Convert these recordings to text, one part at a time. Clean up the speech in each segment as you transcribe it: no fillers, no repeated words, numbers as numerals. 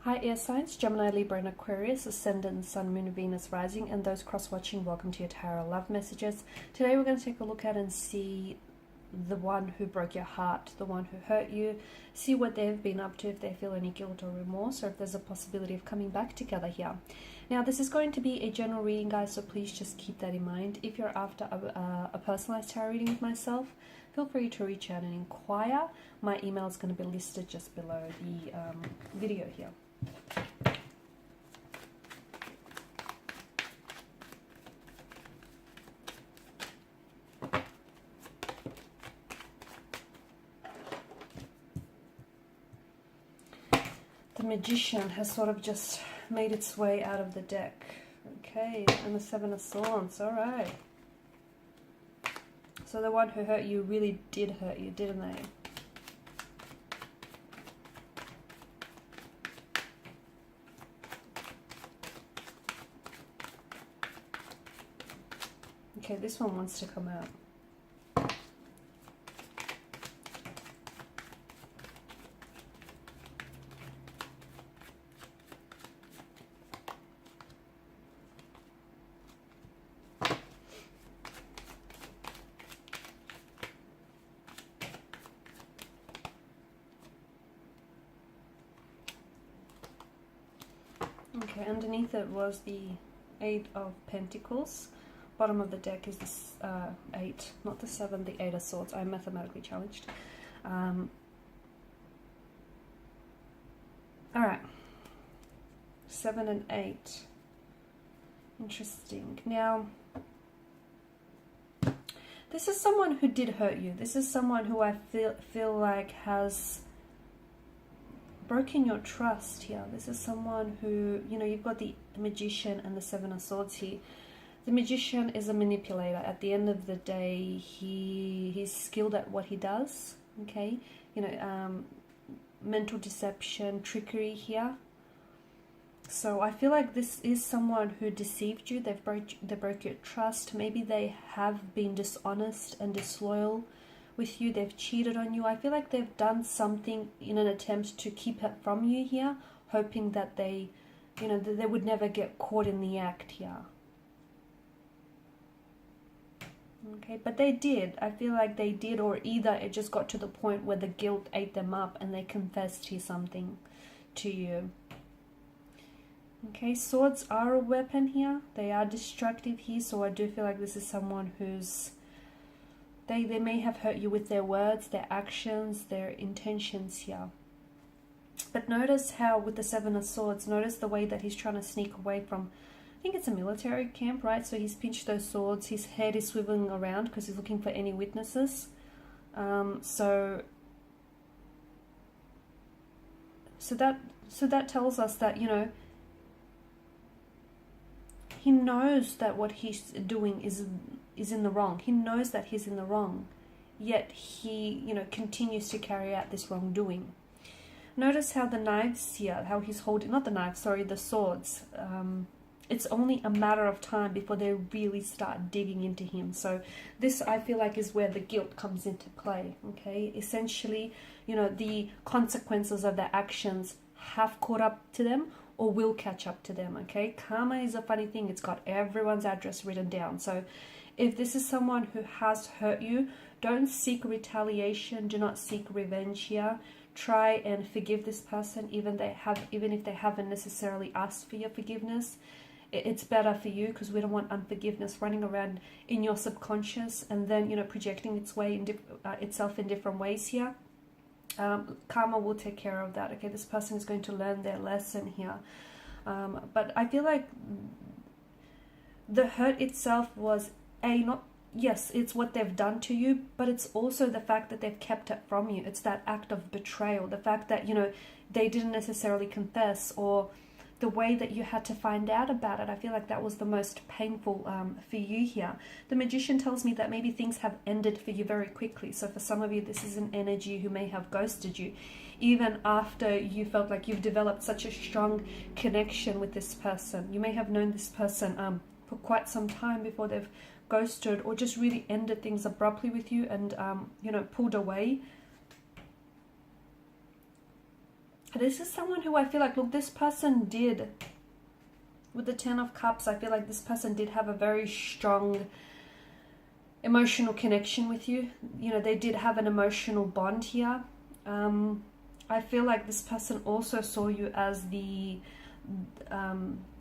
Hi air signs, Gemini, Libra and Aquarius, Ascendant, Sun, Moon, Venus, Rising, and those cross-watching, welcome to your Tarot Love Messages. Today we're going to take a look at and see the one who broke your heart, the one who hurt you, see what they've been up to, if they feel any guilt or remorse, or if there's a possibility of coming back together here. Now this is going to be a general reading, guys, so please just keep that in mind. If you're after a personalized tarot reading with myself, feel free to reach out and inquire. My email is going to be listed just below the video here. The Magician has sort of just made its way out of the deck. Okay, and the Seven of Swords, alright. So the one who hurt you really did hurt you, didn't they? Okay, this one wants to come out. Okay, underneath it was the Eight of Pentacles. Bottom of the deck is this 8, not the 7, the 8 of Swords. I'm mathematically challenged. Alright. 7 and 8. Interesting. Now, this is someone who did hurt you. This is someone who I feel like has broken your trust here. This is someone who, you know, you've got the Magician and the Seven of Swords here. The Magician is a manipulator. At the end of the day, he's skilled at what he does. Okay, you know, mental deception, trickery here. So I feel like this is someone who deceived you. They broke your trust. Maybe they have been dishonest and disloyal with you. They've cheated on you. I feel like they've done something in an attempt to keep it from you here, hoping that they, you know, that they would never get caught in the act here. Okay, but they did. I feel like they did, or either it just got to the point where the guilt ate them up and they confessed to something to you. Okay, swords are a weapon here. They are destructive here, so I do feel like this is someone who's they may have hurt you with their words, their actions, their intentions here. But notice how with the Seven of Swords, notice the way that he's trying to sneak away from, I think it's a military camp, right? So he's pinched those swords, his head is swiveling around because he's looking for any witnesses. So that tells us that, you know, he knows that what he's doing is in the wrong. He knows that he's in the wrong, yet he, you know, continues to carry out this wrongdoing. Notice how the knives here, how he's holding, not the knives, sorry, the swords. It's only a matter of time before they really start digging into him. So this, I feel like, is where the guilt comes into play. Okay, essentially, you know, the consequences of their actions have caught up to them or will catch up to them. Okay, karma is a funny thing. It's got everyone's address written down. So if this is someone who has hurt you, don't seek retaliation. Do not seek revenge here. Try and forgive this person, even if they haven't necessarily asked for your forgiveness. It's better for you, because we don't want unforgiveness running around in your subconscious and then, you know, projecting itself in different ways here. Karma will take care of that. Okay, this person is going to learn their lesson here. But I feel like the hurt itself was yes, it's what they've done to you, but it's also the fact that they've kept it from you. It's that act of betrayal, the fact that, you know, they didn't necessarily confess, or the way that you had to find out about it. I feel like that was the most painful for you here. The Magician tells me that maybe things have ended for you very quickly. So for some of you, this is an energy who may have ghosted you, even after you felt like you've developed such a strong connection with this person. You may have known this person for quite some time before they've ghosted or just really ended things abruptly with you and, you know, pulled away. This is someone who I feel like, look, this person did, with the Ten of Cups, I feel like this person did have a very strong emotional connection with you. You know, they did have an emotional bond here. I feel like this person also saw you as the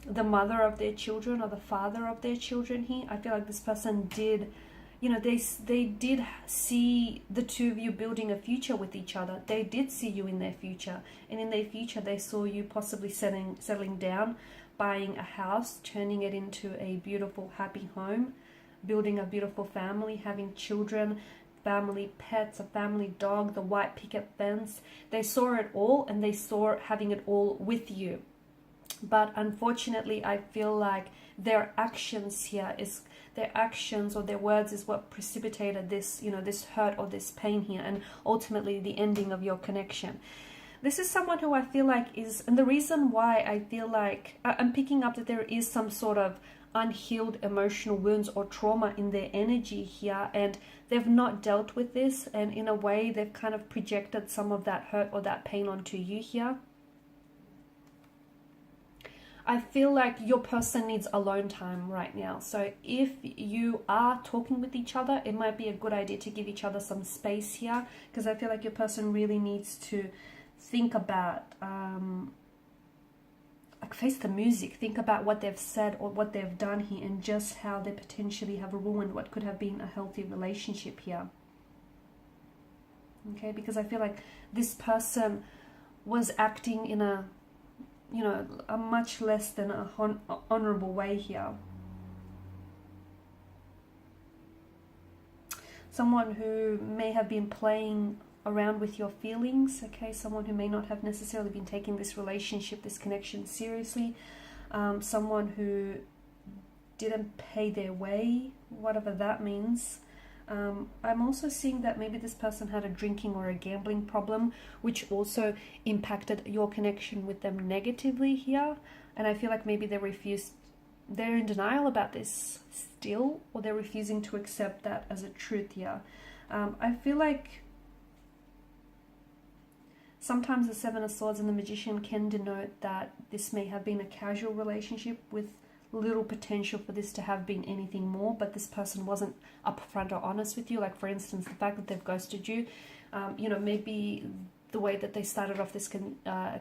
mother of their children or the father of their children here. I feel like this person did, you know, they did see the two of you building a future with each other. They did see you in their future, and in their future they saw you possibly settling down, buying a house, turning it into a beautiful, happy home, building a beautiful family, having children, family pets, a family dog, the white picket fence. They saw it all, and they saw having it all with you. But unfortunately, I feel like their actions here is, their actions or their words is what precipitated this, you know, this hurt or this pain here, and ultimately the ending of your connection. This is someone who I feel like is, and the reason why I feel like I'm picking up that there is some sort of unhealed emotional wounds or trauma in their energy here, and they've not dealt with this, and in a way they've kind of projected some of that hurt or that pain onto you here. I feel like your person needs alone time right now. So if you are talking with each other, it might be a good idea to give each other some space here, because I feel like your person really needs to think about, like, face the music, think about what they've said or what they've done here, and just how they potentially have ruined what could have been a healthy relationship here. Okay, because I feel like this person was acting in a, you know, a much less than a honorable way here. Someone who may have been playing around with your feelings, okay, someone who may not have necessarily been taking this relationship, this connection seriously, someone who didn't pay their way, whatever that means. I'm also seeing that maybe this person had a drinking or a gambling problem, which also impacted your connection with them negatively here. And I feel like maybe they're in denial about this still, or they're refusing to accept that as a truth here. I feel like sometimes the Seven of Swords and the Magician can denote that this may have been a casual relationship with little potential for this to have been anything more, but this person wasn't upfront or honest with you. Like, for instance, the fact that they've ghosted you, you know, maybe the way that they started off this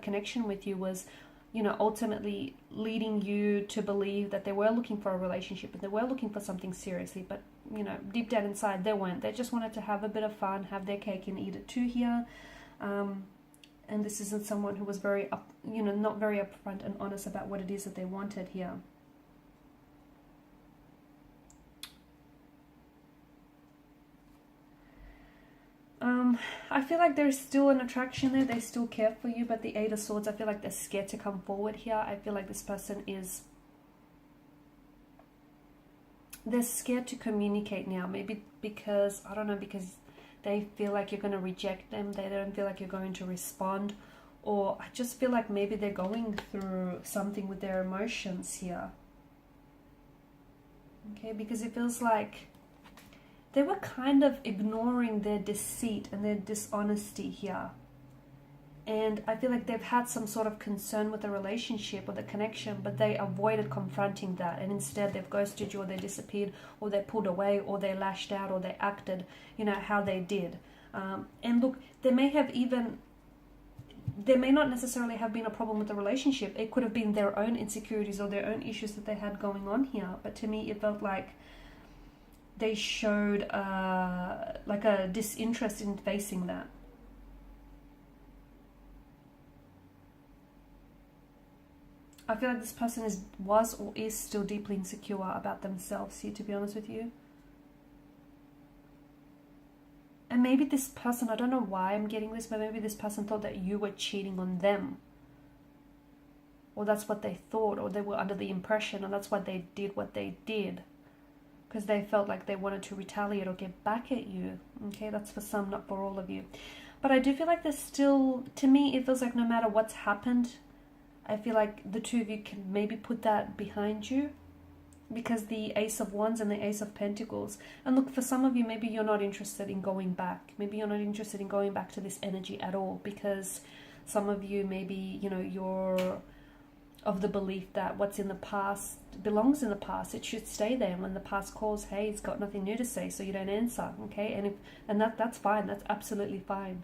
connection with you was, you know, ultimately leading you to believe that they were looking for a relationship and they were looking for something seriously, but, you know, deep down inside they weren't. They just wanted to have a bit of fun, have their cake and eat it too here. And this isn't someone who was very not very upfront and honest about what it is that they wanted here. I feel like there's still an attraction there. They still care for you, but the Eight of Swords, I feel like they're scared to come forward here. I feel like this person is, they're scared to communicate now. Maybe because, I don't know, because they feel like you're going to reject them. They don't feel like you're going to respond. Or I just feel like maybe they're going through something with their emotions here. Okay, because it feels like they were kind of ignoring their deceit and their dishonesty here. And I feel like they've had some sort of concern with the relationship or the connection, but they avoided confronting that. And instead they've ghosted you, or they disappeared, or they pulled away, or they lashed out, or they acted, you know, how they did. And look, there may not necessarily have been a problem with the relationship. It could have been their own insecurities or their own issues that they had going on here. But to me, it felt like they showed like a disinterest in facing that. I feel like this person was or is still deeply insecure about themselves here, to be honest with you. And maybe this person, I don't know why I'm getting this, but maybe this person thought that you were cheating on them. Or that's what they thought, or they were under the impression, and that's why they did what they did. Because they felt like they wanted to retaliate or get back at you. Okay, that's for some, not for all of you. But I do feel like there's still, to me, it feels like no matter what's happened, I feel like the two of you can maybe put that behind you. Because the Ace of Wands and the Ace of Pentacles. And look, for some of you, maybe you're not interested in going back. Maybe you're not interested in going back to this energy at all. Because Some of you maybe, you know, you're of the belief that what's in the past belongs in the past. It should stay there. And when the past calls, hey, it's got nothing new to say, so you don't answer, okay? And that's fine. That's absolutely fine.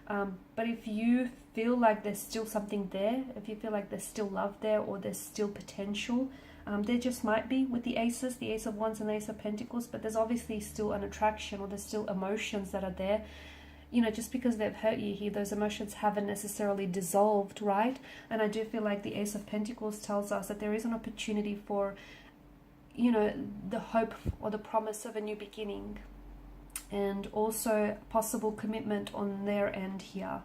But if you feel like there's still something there, if you feel like there's still love there, or there's still potential, there just might be with the aces, the Ace of Wands and the Ace of Pentacles, but there's obviously still an attraction, or there's still emotions that are there. You know, just because they've hurt you here, those emotions haven't necessarily dissolved, right? And I do feel like the Ace of Pentacles tells us that there is an opportunity for, you know, the hope or the promise of a new beginning, and also possible commitment on their end here.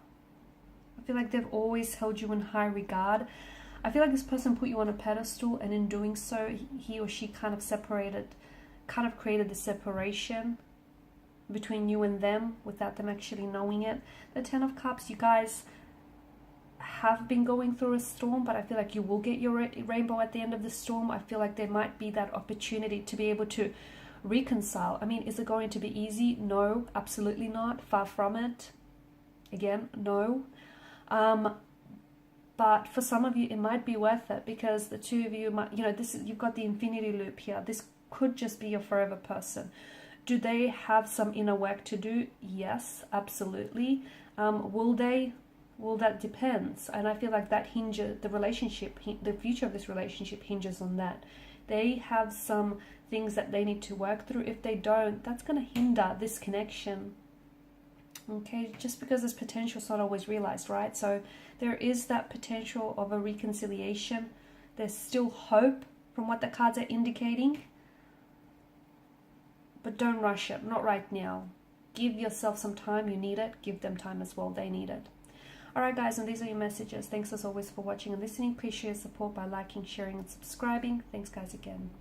I feel like they've always held you in high regard. I feel like this person put you on a pedestal, and in doing so, he or she kind of created the separation between you and them without them actually knowing it. The Ten of Cups, you guys have been going through a storm, but I feel like you will get your rainbow at the end of the storm. I feel like there might be that opportunity to be able to reconcile. I mean, is it going to be easy? No, absolutely not. Far from it. Again, no. But for some of you, it might be worth it, because the two of you might, you know, you've got the infinity loop here. This could just be your forever person. Do they have some inner work to do? Yes, absolutely. Will they? Well, that depends. And I feel like that hinges, the future of this relationship hinges on that. They have some things that they need to work through. If they don't, that's going to hinder this connection. Okay, just because there's potential, it's not always realized, right? So there is that potential of a reconciliation. There's still hope from what the cards are indicating. But don't rush it, not right now. Give yourself some time, you need it. Give them time as well, they need it. Alright guys, and these are your messages. Thanks as always for watching and listening. Please share your support by liking, sharing and subscribing. Thanks guys again.